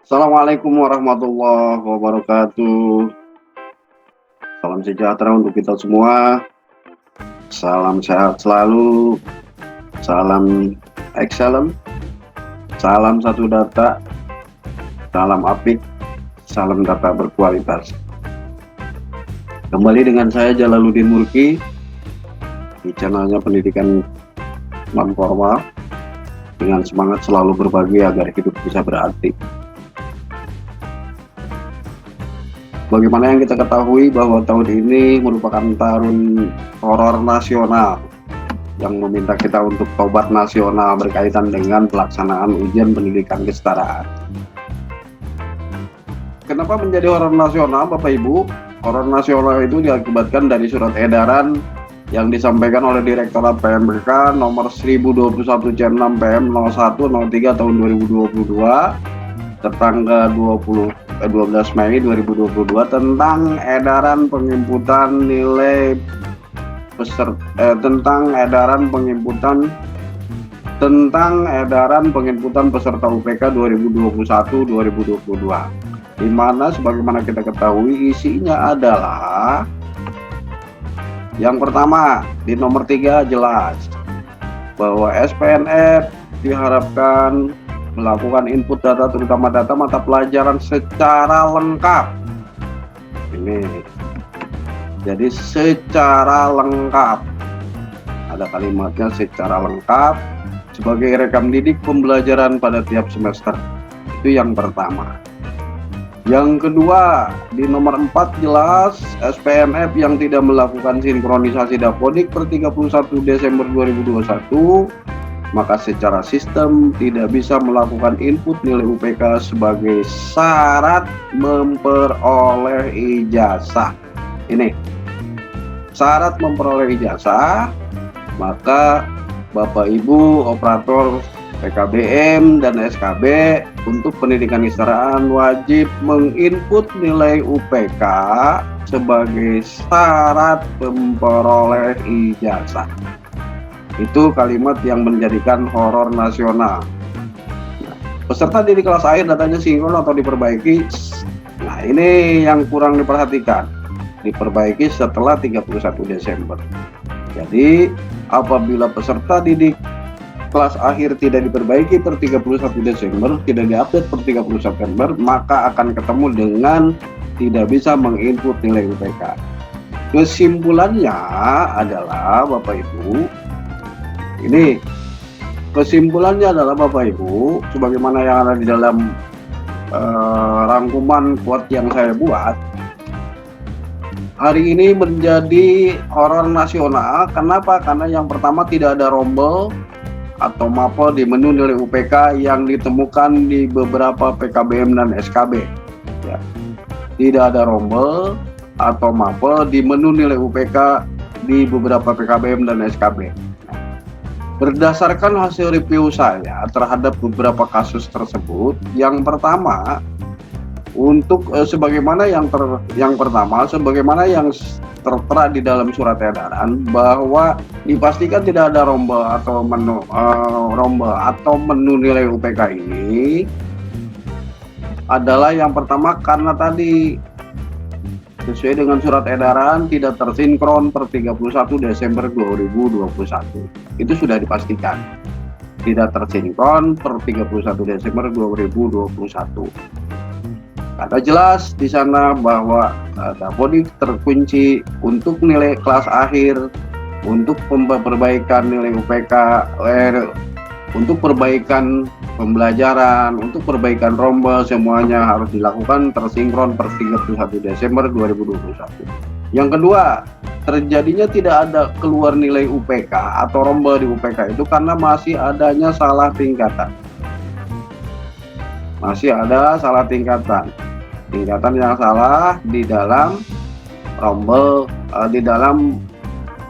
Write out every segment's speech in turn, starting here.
Assalamualaikum warahmatullahi wabarakatuh. Salam sejahtera untuk kita semua. Salam sehat selalu. Salam excellent. Salam satu data. Salam apik. Salam data berkualitas. Kembali dengan saya Jalaluddin Murki di channelnya Pendidikan Non Formal, dengan semangat selalu berbagi agar hidup bisa berarti. Bagaimana yang kita ketahui bahwa tahun ini merupakan tahun horor nasional yang meminta kita untuk tobat nasional berkaitan dengan pelaksanaan ujian pendidikan kesetaraan. Kenapa menjadi horor nasional, Bapak Ibu? Horor nasional itu diakibatkan dari surat edaran yang disampaikan oleh Direktorat PMBK nomor 1021 C6 PM 0103 tahun 2022 tertanggal 12 Mei 2022 tentang edaran penginputan nilai peserta UPK 2021-2022, di mana sebagaimana kita ketahui isinya adalah yang pertama di nomor 3 jelas bahwa SPNF diharapkan melakukan input data, terutama data mata pelajaran secara lengkap. Ini jadi secara lengkap, ada kalimatnya secara lengkap sebagai rekam didik pembelajaran pada tiap semester. Itu yang pertama. Yang kedua, di nomor 4 jelas SPNF yang tidak melakukan sinkronisasi dapodik per 31 Desember 2021 maka secara sistem tidak bisa melakukan input nilai UPK sebagai syarat memperoleh ijazah. Ini syarat memperoleh ijazah, maka Bapak Ibu operator PKBM dan SKB untuk pendidikan kesetaraan wajib menginput nilai UPK sebagai syarat memperoleh ijazah. Itu kalimat yang menjadikan horor nasional. Nah, peserta didik kelas akhir datanya sinkron atau diperbaiki. Nah, ini yang kurang diperhatikan. Diperbaiki setelah 31 Desember. Jadi, apabila peserta didik kelas akhir tidak diperbaiki per 31 Desember, tidak diupdate per 30 September, maka akan ketemu dengan tidak bisa menginput nilai UPK. Kesimpulannya adalah Bapak Ibu, ini kesimpulannya adalah Bapak Ibu, sebagaimana yang ada di dalam rangkuman quote yang saya buat, hari ini menjadi horor nasional. Kenapa? Karena yang pertama tidak ada rombel atau mapel di menu nilai UPK yang ditemukan di beberapa PKBM dan SKB. Ya. Tidak ada rombel atau mapel di menu nilai UPK di beberapa PKBM dan SKB. Berdasarkan hasil review saya terhadap beberapa kasus tersebut, yang pertama untuk sebagaimana yang tertera di dalam surat edaran bahwa dipastikan tidak ada rombel atau menu nilai UPK ini adalah yang pertama karena tadi sesuai dengan surat edaran tidak tersinkron per 31 Desember 2021. Itu sudah dipastikan. Tidak tersinkron per 31 Desember 2021. Kata jelas di sana bahwa dapodik terkunci untuk nilai kelas akhir, untuk perbaikan nilai UPK, untuk perbaikan pembelajaran, untuk perbaikan rombel, semuanya harus dilakukan tersinkron per 31 Desember 2021. Yang kedua, terjadinya tidak ada keluar nilai UPK atau rombel di UPK itu karena masih adanya salah tingkatan. Masih ada salah tingkatan yang salah di dalam rombel, di dalam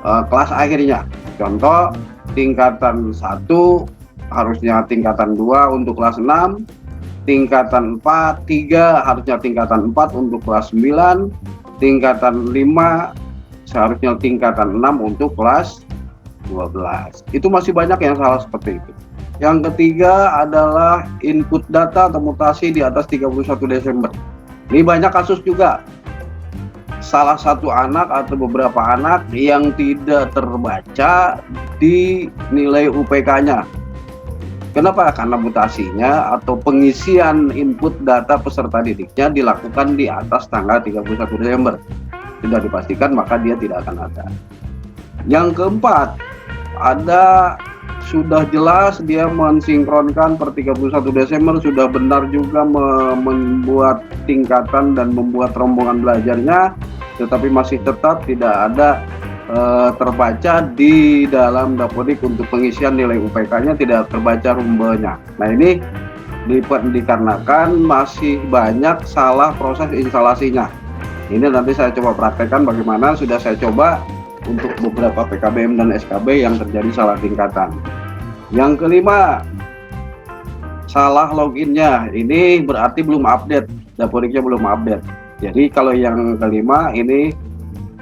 kelas akhirnya. Contoh, tingkatan 1 harusnya tingkatan 2 untuk kelas 6, tingkatan 3 harusnya tingkatan 4 untuk kelas 9, tingkatan 5 seharusnya tingkatan 6 untuk kelas 12. Itu masih banyak yang salah seperti itu. Yang ketiga adalah input data atau mutasi di atas 31 Desember. Ini banyak kasus juga. Salah satu anak atau beberapa anak yang tidak terbaca di nilai UPK-nya. Kenapa? Karena mutasinya atau pengisian input data peserta didiknya dilakukan di atas tanggal 31 Desember. Sudah dipastikan maka dia tidak akan ada. Yang keempat, ada sudah jelas dia mensinkronkan per 31 Desember, sudah benar juga membuat tingkatan dan membuat rombongan belajarnya, tetapi masih tetap tidak ada terbaca di dalam Dapodik untuk pengisian nilai UPK-nya, tidak terbaca rumbanya. Nah, ini dikarenakan masih banyak salah proses instalasinya. Ini nanti saya coba praktekkan bagaimana, sudah saya coba untuk beberapa PKBM dan SKB yang terjadi salah tingkatan. Yang kelima, salah loginnya. Ini berarti belum update, Dapodiknya belum update. Jadi kalau yang kelima ini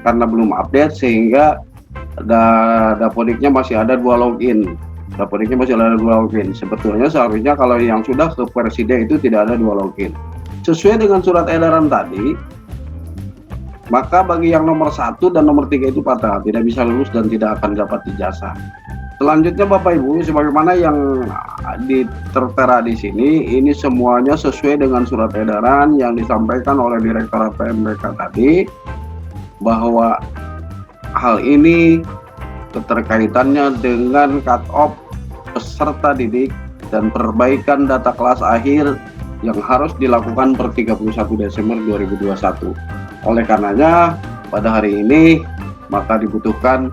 karena belum update sehingga Dapodiknya masih ada 2 login. Dapodiknya masih ada 2 login. Sebetulnya seharusnya kalau yang sudah ke versi D itu tidak ada 2 login. Sesuai dengan surat edaran tadi, maka bagi yang nomor 1 dan nomor 3 itu patah, tidak bisa lulus dan tidak akan dapat ijazah. Selanjutnya Bapak Ibu, sebagaimana yang tertera di sini, ini semuanya sesuai dengan surat edaran yang disampaikan oleh Direktorat PMBK tadi, bahwa hal ini keterkaitannya dengan cut-off peserta didik dan perbaikan data kelas akhir yang harus dilakukan per 31 Desember 2021. Oleh karenanya pada hari ini maka dibutuhkan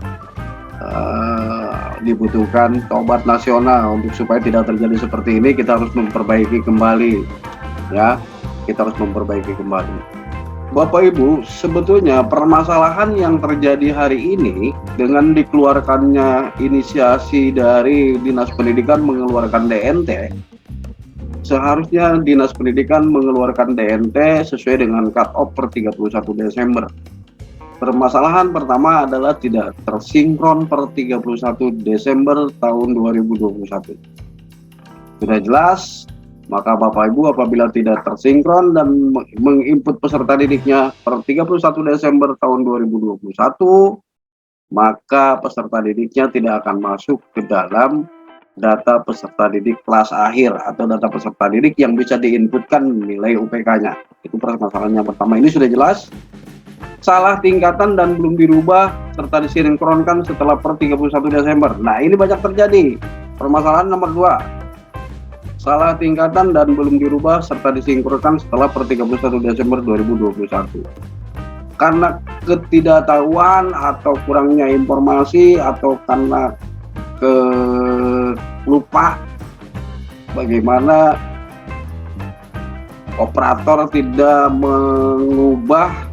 tobat nasional untuk supaya tidak terjadi seperti ini. Kita harus memperbaiki kembali, ya. Kita harus memperbaiki kembali. Bapak Ibu, sebetulnya permasalahan yang terjadi hari ini dengan dikeluarkannya inisiasi dari Dinas Pendidikan mengeluarkan DNT, seharusnya Dinas Pendidikan mengeluarkan DNT sesuai dengan cut-off per 31 Desember. Permasalahan pertama adalah tidak tersinkron per 31 Desember tahun 2021. Sudah jelas, maka Bapak Ibu apabila tidak tersinkron dan menginput peserta didiknya per 31 Desember tahun 2021, maka peserta didiknya tidak akan masuk ke dalam data peserta didik kelas akhir atau data peserta didik yang bisa diinputkan nilai UPK-nya. Itu permasalahan yang pertama. Ini sudah jelas. Salah tingkatan dan belum dirubah serta disinkronkan setelah per 31 Desember. Nah, ini banyak terjadi. Permasalahan nomor 2. Salah tingkatan dan belum dirubah serta disinkronkan setelah per 31 Desember 2021. Karena ketidaktahuan atau kurangnya informasi atau karena lupa bagaimana operator tidak mengubah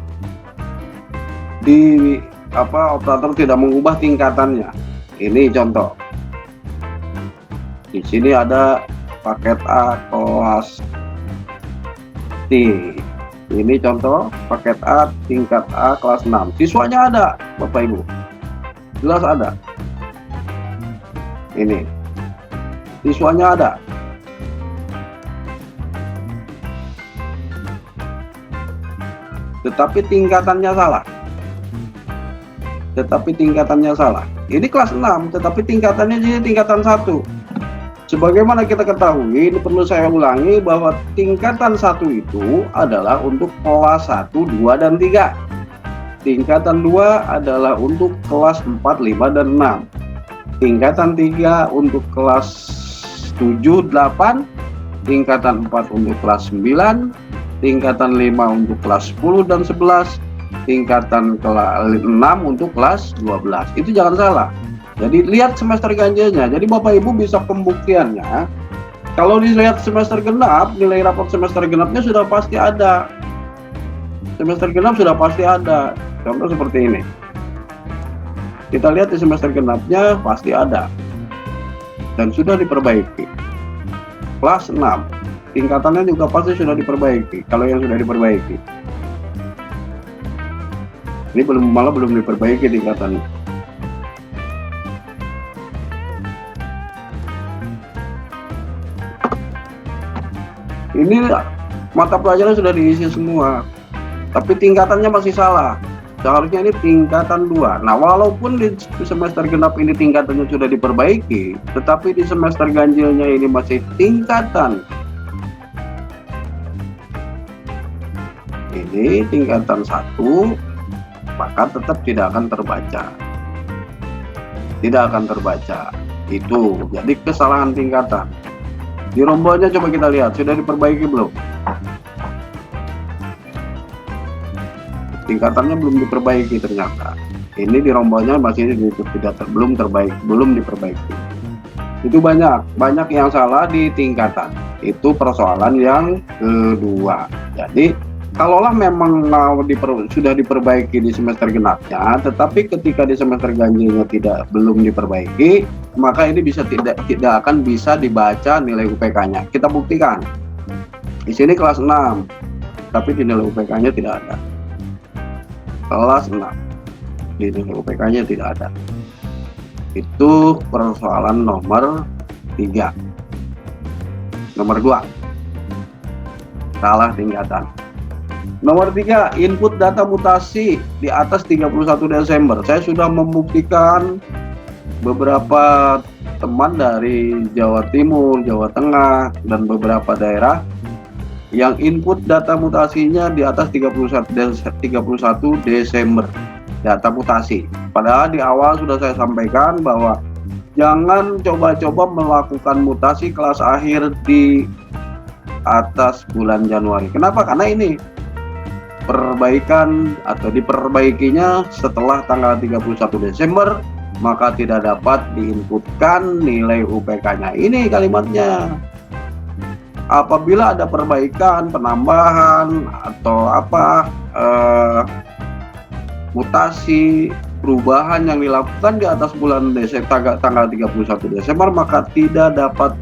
operator tidak mengubah tingkatannya. Ini contoh. Di sini ada paket A kelas T. Ini contoh paket A tingkat A kelas 6. Siswanya ada, Bapak Ibu. Jelas ada. Ini. Siswanya ada. Tetapi tingkatannya salah. Ini kelas 6, tetapi tingkatannya jadi tingkatan 1. Sebagaimana kita ketahui, ini perlu saya ulangi bahwa tingkatan 1 itu adalah untuk kelas 1, 2, dan 3. Tingkatan 2 adalah untuk kelas 4, 5, dan 6. Tingkatan 3 untuk kelas 7, 8. Tingkatan 4 untuk kelas 9. Tingkatan 5 untuk kelas 10 dan 11. Tingkatan 6 untuk kelas 12. Itu jangan salah. Jadi lihat semester ganjilnya. Jadi Bapak Ibu bisa pembuktiannya. Kalau dilihat semester genap, nilai raport semester genapnya sudah pasti ada. Semester genap sudah pasti ada. Contoh seperti ini. Kita lihat di semester genapnya pasti ada. Dan sudah diperbaiki. Kelas 6. Tingkatannya juga pasti sudah diperbaiki. Kalau yang sudah diperbaiki. Ini malah belum diperbaiki tingkatannya. Ini mata pelajaran sudah diisi semua, tapi tingkatannya masih salah. Seharusnya ini tingkatan 2. Nah, walaupun di semester genap ini tingkatannya sudah diperbaiki, tetapi di semester ganjilnya ini masih tingkatan. Ini tingkatan 1, maka tetap tidak akan terbaca. Tidak akan terbaca. Itu jadi kesalahan tingkatan. Di rombonya coba kita lihat, sudah diperbaiki belum? Tingkatannya belum diperbaiki ternyata. Ini di rombonya masih belum diperbaiki. Itu banyak yang salah di tingkatan. Itu persoalan yang kedua. Jadi kalaulah memang sudah diperbaiki di semester genapnya, tetapi ketika di semester ganjilnya belum diperbaiki, maka ini tidak akan bisa dibaca nilai UPK-nya. Kita buktikan. Di sini kelas 6, tapi di nilai UPK-nya tidak ada. Kelas 6 di nilai UPK-nya tidak ada. Itu persoalan nomor 3. Nomor 2, salah tingkatan. Nomor 3, input data mutasi di atas 31 Desember. Saya sudah membuktikan beberapa teman dari Jawa Timur, Jawa Tengah, dan beberapa daerah yang input data mutasinya di atas 31 Desember data mutasi. Padahal di awal sudah saya sampaikan bahwa jangan coba-coba melakukan mutasi kelas akhir di atas bulan Januari. Kenapa? Karena ini perbaikan atau diperbaikinya setelah tanggal 31 Desember, maka tidak dapat diinputkan nilai UPK-nya. Ini kalimatnya. Apabila ada perbaikan, penambahan atau mutasi, perubahan yang dilakukan di atas bulan Desember tanggal 31 Desember, maka tidak dapat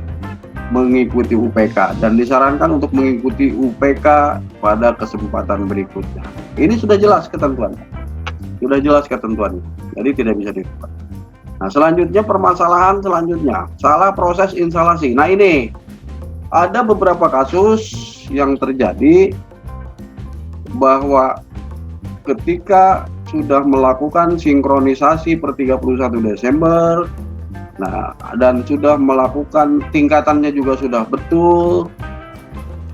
mengikuti UPK dan disarankan untuk mengikuti UPK pada kesempatan berikutnya. Ini sudah jelas ketentuannya. Jadi tidak bisa diubah. Nah, selanjutnya permasalahan selanjutnya, salah proses instalasi. Nah, ini ada beberapa kasus yang terjadi bahwa ketika sudah melakukan sinkronisasi per 31 Desember, nah, dan sudah melakukan tingkatannya juga sudah betul,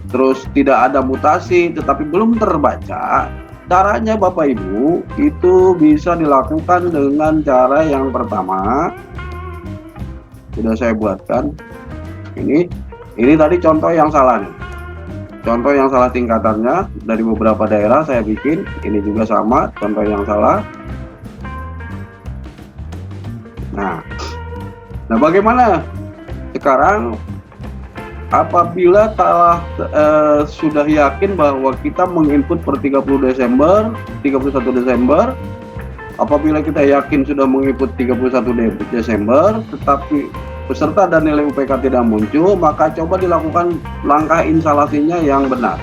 terus tidak ada mutasi tetapi belum terbaca. Caranya Bapak Ibu itu bisa dilakukan dengan cara yang pertama, sudah saya buatkan. Ini tadi contoh yang salah nih. Contoh yang salah tingkatannya dari beberapa daerah saya bikin. Ini juga sama, contoh yang salah. Nah, bagaimana sekarang apabila sudah yakin bahwa kita menginput per 31 Desember, apabila kita yakin sudah menginput 31 Desember, tetapi peserta dan nilai UPK tidak muncul, maka coba dilakukan langkah instalasinya yang benar.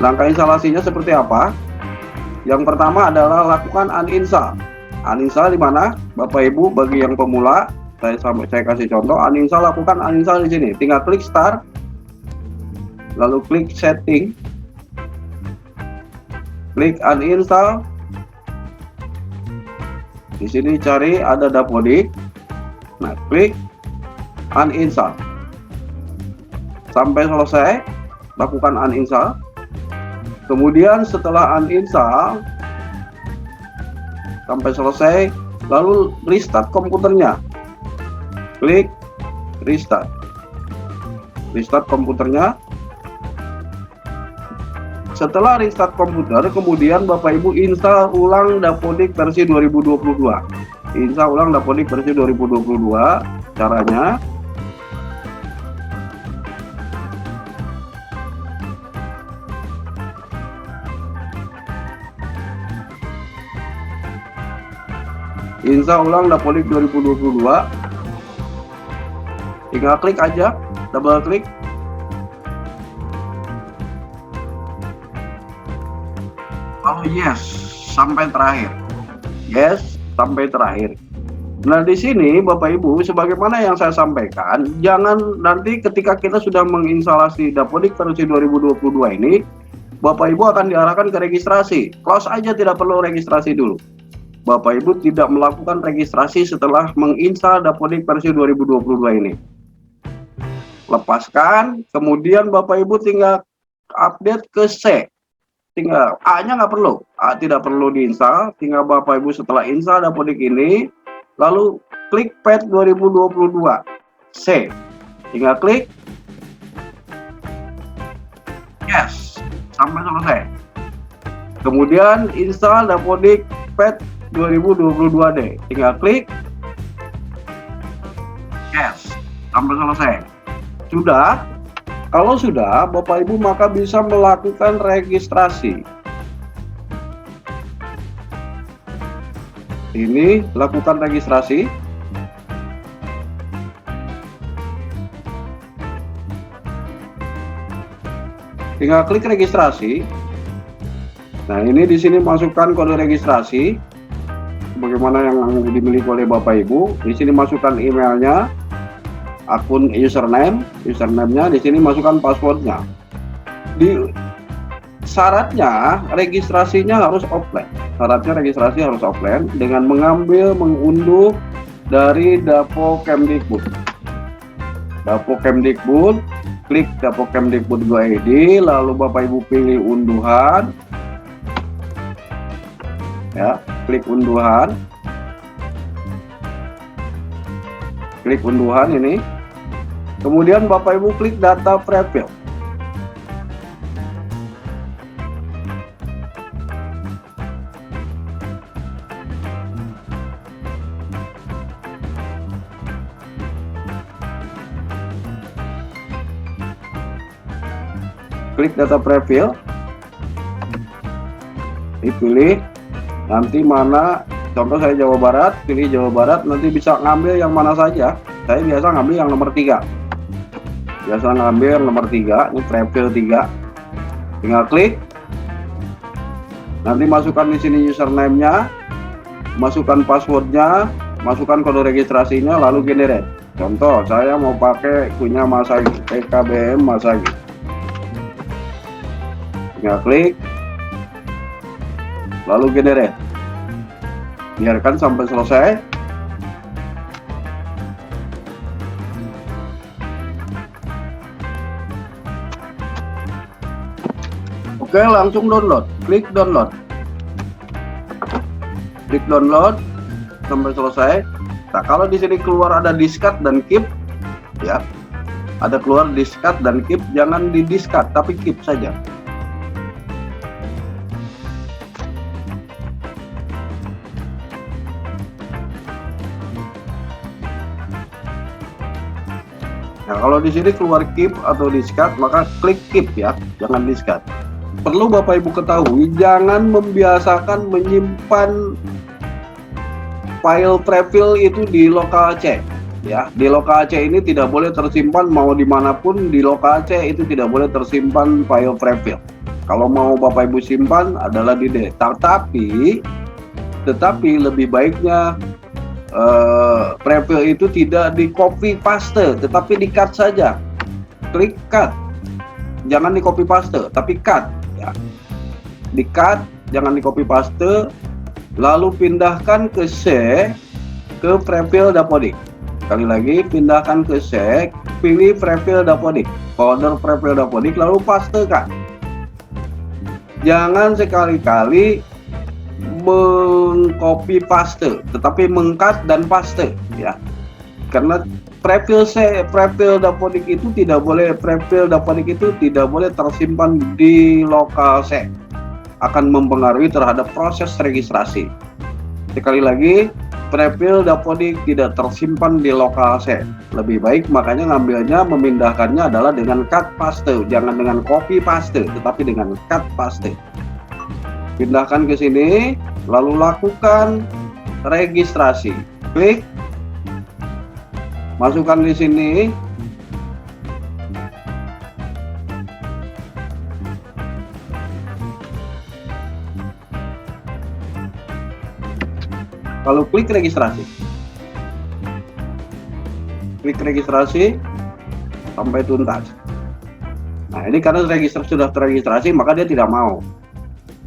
Langkah instalasinya seperti apa? Yang pertama adalah lakukan uninstall. Uninstall di mana? Bapak Ibu, bagi yang pemula, saya kasih contoh. Uninstall, lakukan uninstall di sini. Tinggal klik start, lalu klik setting, klik uninstall. Di sini cari ada Dapodik. Nah, klik uninstall sampai selesai, lakukan uninstall. Kemudian setelah uninstall sampai selesai, lalu restart komputernya. Klik restart komputernya. Setelah restart komputer, kemudian Bapak Ibu install ulang Dapodik versi 2022. Install ulang Dapodik versi 2022. Caranya install ulang Dapodik 2022. Tinggal klik aja, double klik. Oh yes, sampai terakhir. Yes, sampai terakhir. Nah, di sini Bapak Ibu, sebagaimana yang saya sampaikan, jangan nanti ketika kita sudah menginstalasi Dapodik versi 2022 ini, Bapak Ibu akan diarahkan ke registrasi. Close aja, tidak perlu registrasi dulu. Bapak Ibu tidak melakukan registrasi setelah menginstal Dapodik versi 2022 ini. Lepaskan, kemudian Bapak Ibu tinggal update ke C. Tinggal A-nya nggak perlu, A tidak perlu diinstal. Tinggal Bapak Ibu setelah install Dapodik ini, lalu klik Pet 2022 C, tinggal klik yes sampai selesai. Kemudian install Dapodik Pet 2022D, tinggal klik yes sampai selesai. Sudah. Kalau sudah, Bapak Ibu maka bisa melakukan registrasi. Ini lakukan registrasi. Tinggal klik registrasi. Nah, ini di sini masukkan kode registrasi bagaimana yang dimiliki oleh Bapak Ibu. Di sini masukkan emailnya, akun username-nya, di sini masukkan passwordnya. Di syaratnya registrasinya harus offline. Syaratnya registrasi harus offline dengan mengunduh dari Dapo Kemdikbud. Dapo Kemdikbud, klik Dapo Kemdikbud Go ID, lalu Bapak Ibu pilih unduhan. Ya, klik unduhan. Klik unduhan ini. Kemudian Bapak Ibu klik data prefill. Klik data prefill, dipilih nanti mana, contoh saya Jawa Barat, pilih Jawa Barat, nanti bisa ngambil yang mana saja. Saya biasa ngambil yang nomor 3. Biasa ngambil yang nomor 3, ini prefill 3. Tinggal klik. Nanti masukkan di sini username-nya, masukkan passwordnya, masukkan kode registrasinya, lalu generate. Contoh, saya mau pakai punya Mas Agi, PKBM Mas Agi. Tinggal klik, lalu generate. Biarkan sampai selesai. Oke, langsung download. Klik download. Klik download sampai selesai. Nah, kalau di sini keluar ada discard dan keep, ya, ada keluar discard dan keep, jangan di discard tapi keep saja. Nah, kalau di sini keluar keep atau discard, maka klik keep ya, jangan discard. Perlu Bapak Ibu ketahui, jangan membiasakan menyimpan file prefill itu di lokal C. Ya, di lokal C ini tidak boleh tersimpan, mau dimanapun di lokal C itu tidak boleh tersimpan file prefill. Kalau mau Bapak Ibu simpan adalah di D. Tetapi lebih baiknya prefill itu tidak di copy paste, tetapi di cut saja. Klik cut, jangan di copy paste, tapi cut ya. Di cut, jangan di copy paste, lalu pindahkan ke C, ke prefill Dapodik. Sekali lagi, pindahkan ke C, pilih prefill Dapodik, folder prefill Dapodik, lalu pastekan. Jangan sekali-kali mengcopy paste, tetapi mengcut dan paste ya. Karena prefill Dapodik itu tidak boleh, tersimpan di lokal C. Akan mempengaruhi terhadap proses registrasi. Sekali lagi, prefill Dapodik tidak tersimpan di lokal C. Lebih baik makanya memindahkannya adalah dengan cut paste, jangan dengan copy paste, tetapi dengan cut paste. Pindahkan ke sini, lalu lakukan registrasi. Klik, masukkan di sini. Lalu klik registrasi. klik registrasi sampai tuntas. Nah ini karena sudah terregistrasi maka dia tidak mau.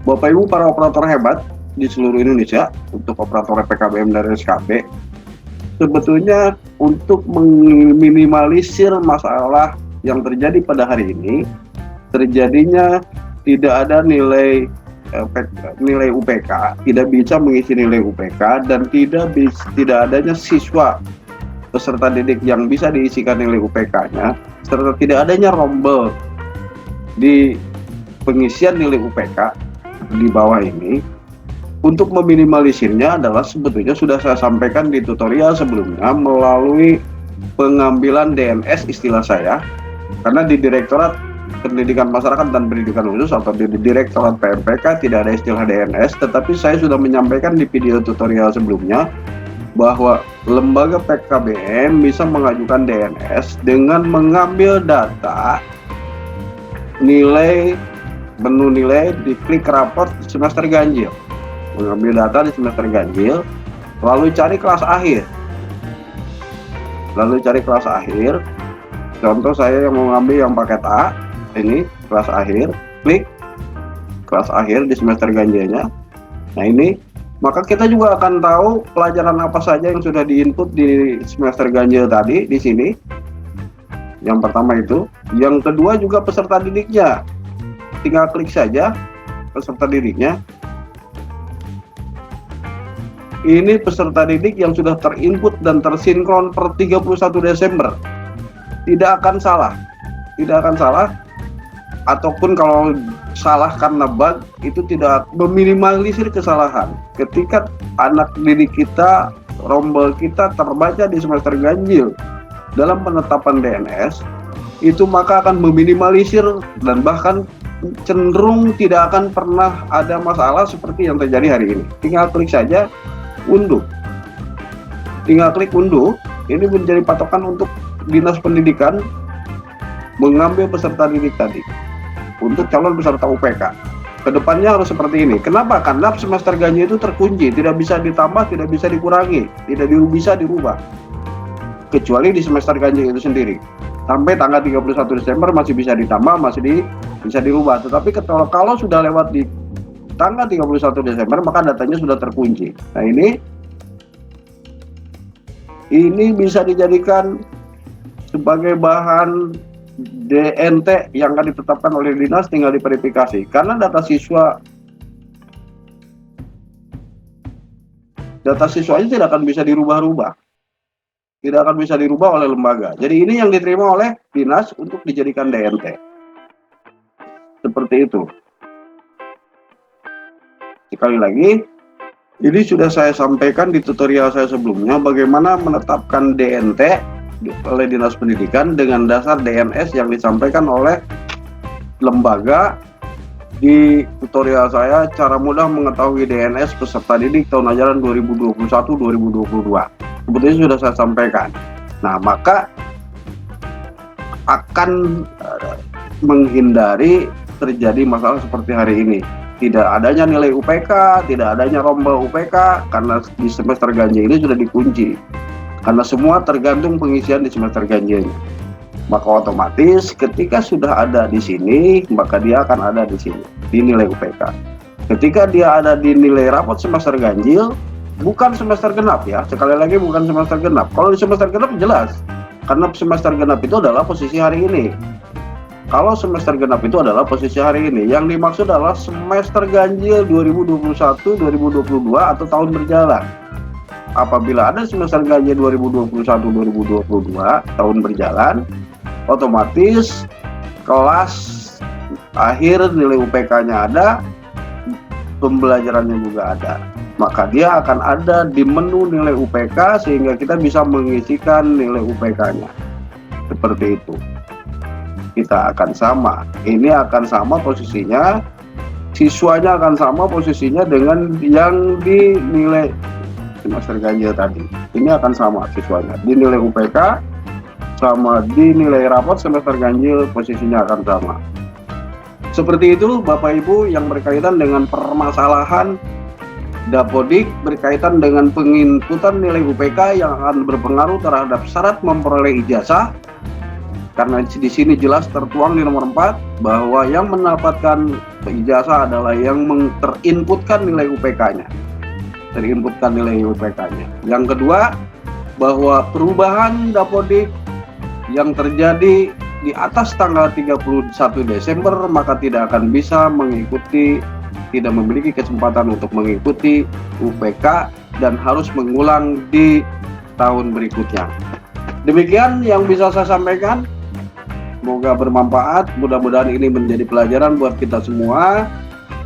Bapak Ibu para operator hebat di seluruh Indonesia, untuk operator PKBM dan SKP, sebetulnya untuk meminimalisir masalah yang terjadi pada hari ini, terjadinya tidak ada nilai UPK, tidak bisa mengisi nilai UPK, dan tidak adanya siswa peserta didik yang bisa diisikan nilai UPK-nya, serta tidak adanya rombel di pengisian nilai UPK di bawah ini. Untuk meminimalisirnya adalah sebetulnya sudah saya sampaikan di tutorial sebelumnya melalui pengambilan DNS istilah saya, karena di Direktorat Pendidikan Masyarakat dan Pendidikan Khusus atau di Direktorat PMPK tidak ada istilah DNS, tetapi saya sudah menyampaikan di video tutorial sebelumnya bahwa lembaga PKBM bisa mengajukan DNS dengan mengambil data menu nilai di klik raport semester ganjil, mengambil data di semester ganjil, lalu cari kelas akhir, contoh saya yang mau ngambil yang paket A, ini kelas akhir, klik kelas akhir di semester ganjilnya. Nah ini, maka kita juga akan tahu pelajaran apa saja yang sudah diinput di semester ganjil tadi di sini. Yang pertama itu, yang kedua juga peserta didiknya. Tinggal klik saja peserta didiknya. Ini peserta didik yang sudah terinput dan tersinkron per 31 Desember. Tidak akan salah. Ataupun kalau salah karena bug, itu tidak meminimalisir kesalahan. Ketika anak didik kita, rombel kita terbaca di semester ganjil dalam penetapan DNS, itu maka akan meminimalisir dan bahkan cenderung tidak akan pernah ada masalah seperti yang terjadi hari ini. Tinggal klik saja unduh. Ini menjadi patokan untuk Dinas Pendidikan mengambil peserta didik tadi untuk calon peserta UPK. Kedepannya harus seperti ini. Kenapa? Karena semester ganjil itu terkunci, tidak bisa ditambah, tidak bisa dikurangi, tidak bisa dirubah. Kecuali di semester ganjil itu sendiri. Sampai tanggal 31 Desember masih bisa ditambah, bisa dirubah. Tetapi kalau sudah lewat di tanggal 31 Desember maka datanya sudah terkunci. Nah ini bisa dijadikan sebagai bahan DNT yang akan ditetapkan oleh dinas, tinggal diverifikasi. Karena data siswanya tidak akan bisa dirubah-rubah. Tidak akan bisa dirubah oleh lembaga. Jadi ini yang diterima oleh dinas untuk dijadikan DNT. Seperti itu. Sekali lagi, ini sudah saya sampaikan di tutorial saya sebelumnya bagaimana menetapkan DNT oleh Dinas Pendidikan dengan dasar DNS yang disampaikan oleh lembaga di tutorial saya, cara mudah mengetahui DNS peserta didik tahun ajaran 2021-2022. Sebetulnya sudah saya sampaikan. Nah, maka akan menghindari terjadi masalah seperti hari ini. Tidak adanya nilai UPK, tidak adanya rombel UPK, karena di semester ganjil ini sudah dikunci. Karena semua tergantung pengisian di semester ganjilnya. Maka otomatis ketika sudah ada di sini, maka dia akan ada di sini, di nilai UPK. Ketika dia ada di nilai rapot semester ganjil, bukan semester genap ya, sekali lagi bukan semester genap. Kalau di semester genap jelas, karena semester genap itu adalah posisi hari ini. Kalau semester genap itu adalah posisi hari ini, yang dimaksud adalah semester ganjil 2021-2022 atau tahun berjalan. Apabila ada semester ganjil 2021-2022 tahun berjalan, otomatis kelas akhir nilai UPK-nya ada, pembelajarannya juga ada. Maka dia akan ada di menu nilai UPK sehingga kita bisa mengisikan nilai UPK-nya. Seperti itu. Kita akan sama. Ini akan sama posisinya, siswanya akan sama posisinya dengan yang di nilai semester ganjil tadi. Ini akan sama siswanya di nilai UPK sama di nilai rapot semester ganjil, posisinya akan sama. Seperti itu Bapak Ibu yang berkaitan dengan permasalahan Dapodik berkaitan dengan penginputan nilai UPK yang akan berpengaruh terhadap syarat memperoleh ijazah. Karena di sini jelas tertuang di nomor 4 bahwa yang mendapatkan ijazah adalah yang terinputkan nilai UPK-nya. Yang kedua, bahwa perubahan Dapodik yang terjadi di atas tanggal 31 Desember maka tidak akan bisa tidak memiliki kesempatan untuk mengikuti UPK dan harus mengulang di tahun berikutnya. Demikian yang bisa saya sampaikan. Semoga bermanfaat, mudah-mudahan ini menjadi pelajaran buat kita semua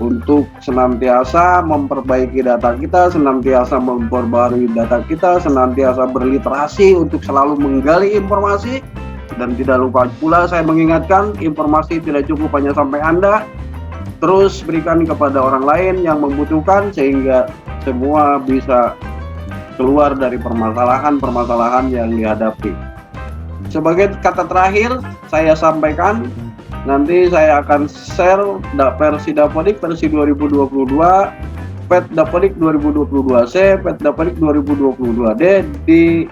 untuk senantiasa memperbaiki data kita, senantiasa memperbarui data kita, senantiasa berliterasi untuk selalu menggali informasi. Dan tidak lupa pula saya mengingatkan, informasi tidak cukup hanya sampai Anda, terus berikan kepada orang lain yang membutuhkan sehingga semua bisa keluar dari permasalahan-permasalahan yang dihadapi. Sebagai kata terakhir saya sampaikan, nanti saya akan share versi Dapodik versi 2022, PET Dapodik 2022C, PET Dapodik 2022D di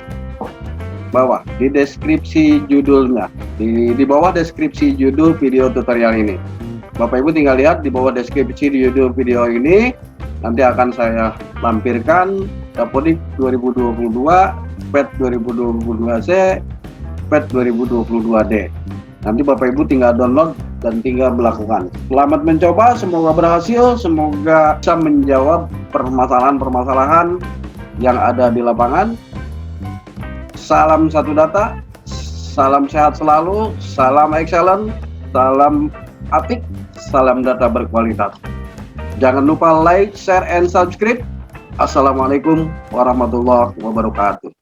bawah, di deskripsi judulnya, di bawah deskripsi judul video tutorial ini. Bapak Ibu tinggal lihat di bawah deskripsi judul video ini, nanti akan saya lampirkan Dapodik 2022, PET 2022C, PET 2022D. Nanti Bapak Ibu tinggal download dan tinggal melakukan. Selamat mencoba, semoga berhasil, semoga bisa menjawab permasalahan-permasalahan yang ada di lapangan. Salam satu data, salam sehat selalu, salam excellent, salam apik, salam data berkualitas. Jangan lupa like, share, and subscribe. Assalamualaikum warahmatullahi wabarakatuh.